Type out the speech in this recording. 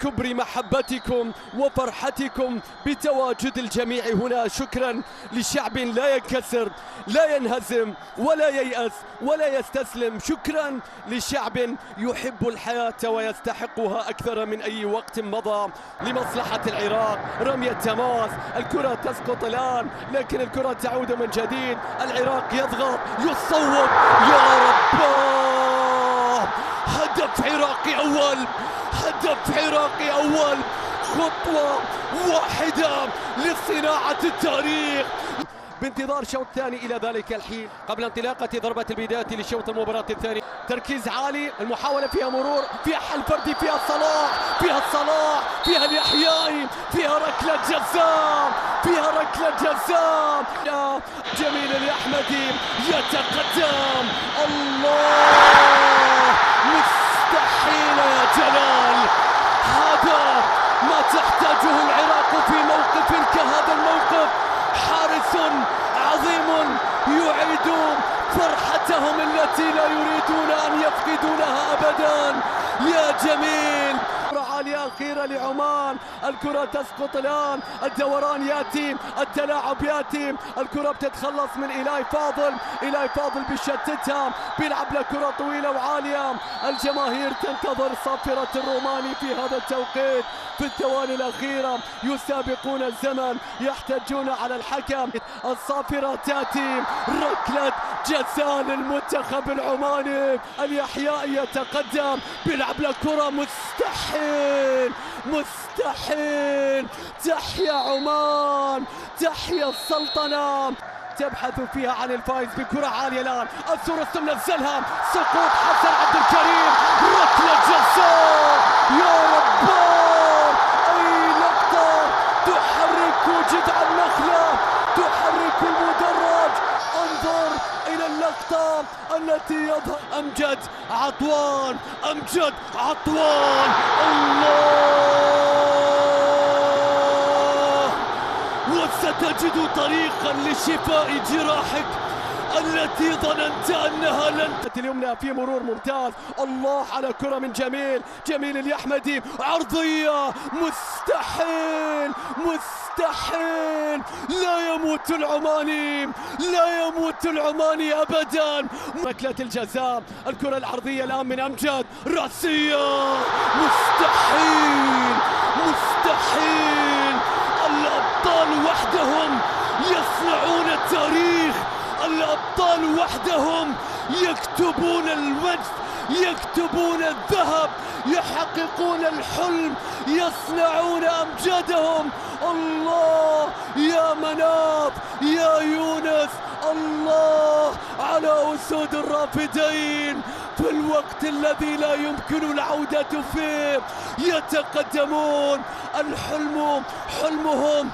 كبر محبتكم وفرحتكم بتواجد الجميع هنا. شكرا لشعب لا ينكسر، لا ينهزم ولا ييأس ولا يستسلم. شكرا لشعب يحب الحياة ويستحقها أكثر من أي وقت مضى لمصلحة العراق. رمية تماس، الكرة تسقط الآن لكن الكرة تعود من جديد. العراق يضغط، يصوب، يا رب! هدف عراقي أول، هدف عراقي أول، خطوة واحدة لصناعة التاريخ. بانتظار شوط ثاني إلى ذلك الحين قبل انطلاقة ضربة البداية لشوط المباراة الثاني. تركيز عالي، المحاولة فيها مرور، فيها حل فردي، فيها صلاح، فيها صلاح، فيها اليحيائي، فيها ركلة جزاء، فيها ركلة جزاء. جميل الأحمدي يتقدم، الله! مستحيل يا جلال، هذا ما تحتاجه العراق في موقف كهذا الموقف. حارس عظيم يعيد فرحتهم التي لا يريدون أن يفقدونها أبدا. يا جميل، عالية أخيرة لعمان، الكرة تسقط الآن، الدوران يأتي، التلاعب يأتي، الكرة بتتخلص من إيلاي فاضل، إيلاي فاضل بيشتتها، بيلعب له كرة طويلة وعالية. الجماهير تنتظر صافرة الروماني في هذا التوقيت. في الثواني الأخيرة يسابقون الزمن، يحتجون على الحكم. الصافرة تأتي، ركلة جزاء للمنتخب العماني. اليحيائي يتقدم، بيلعب له كرة، مستحيل مستحيل. تحيا عمان، تحيا السلطنة. تبحث فيها عن الفائز بكرة عالية الآن. السورس منزلها، سقوط حسن عبد الكريم، ركلة جزاء. يا رب! أي لقطة تحرك جذع النخلة، تحرك المدرج. انظر إلى اللقطة التي يظهر أمجد عطوان، أمجد عطوان، الله! وستجد طريقا لشفاء جراحك التي ظننت أنها لن. اليمنى في مرور ممتاز، الله على كرة من جميل، جميل الأحمدي، عرضية، مستحيل مستحيل. لا يموت العماني، لا يموت العماني أبدا. ركلة الجزاء، الكرة العرضية الآن من أمجد، راسية، مستحيل مستحيل. الأبطال وحدهم يصنعون التاريخ، الأبطال وحدهم يكتبون المجد، يكتبون الذهب، يحققون الحلم، يصنعون أمجادهم. الله يا مناف، يا يونس، الله على أسود الرافدين. في الوقت الذي لا يمكن العودة فيه يتقدمون، الحلم حلمهم.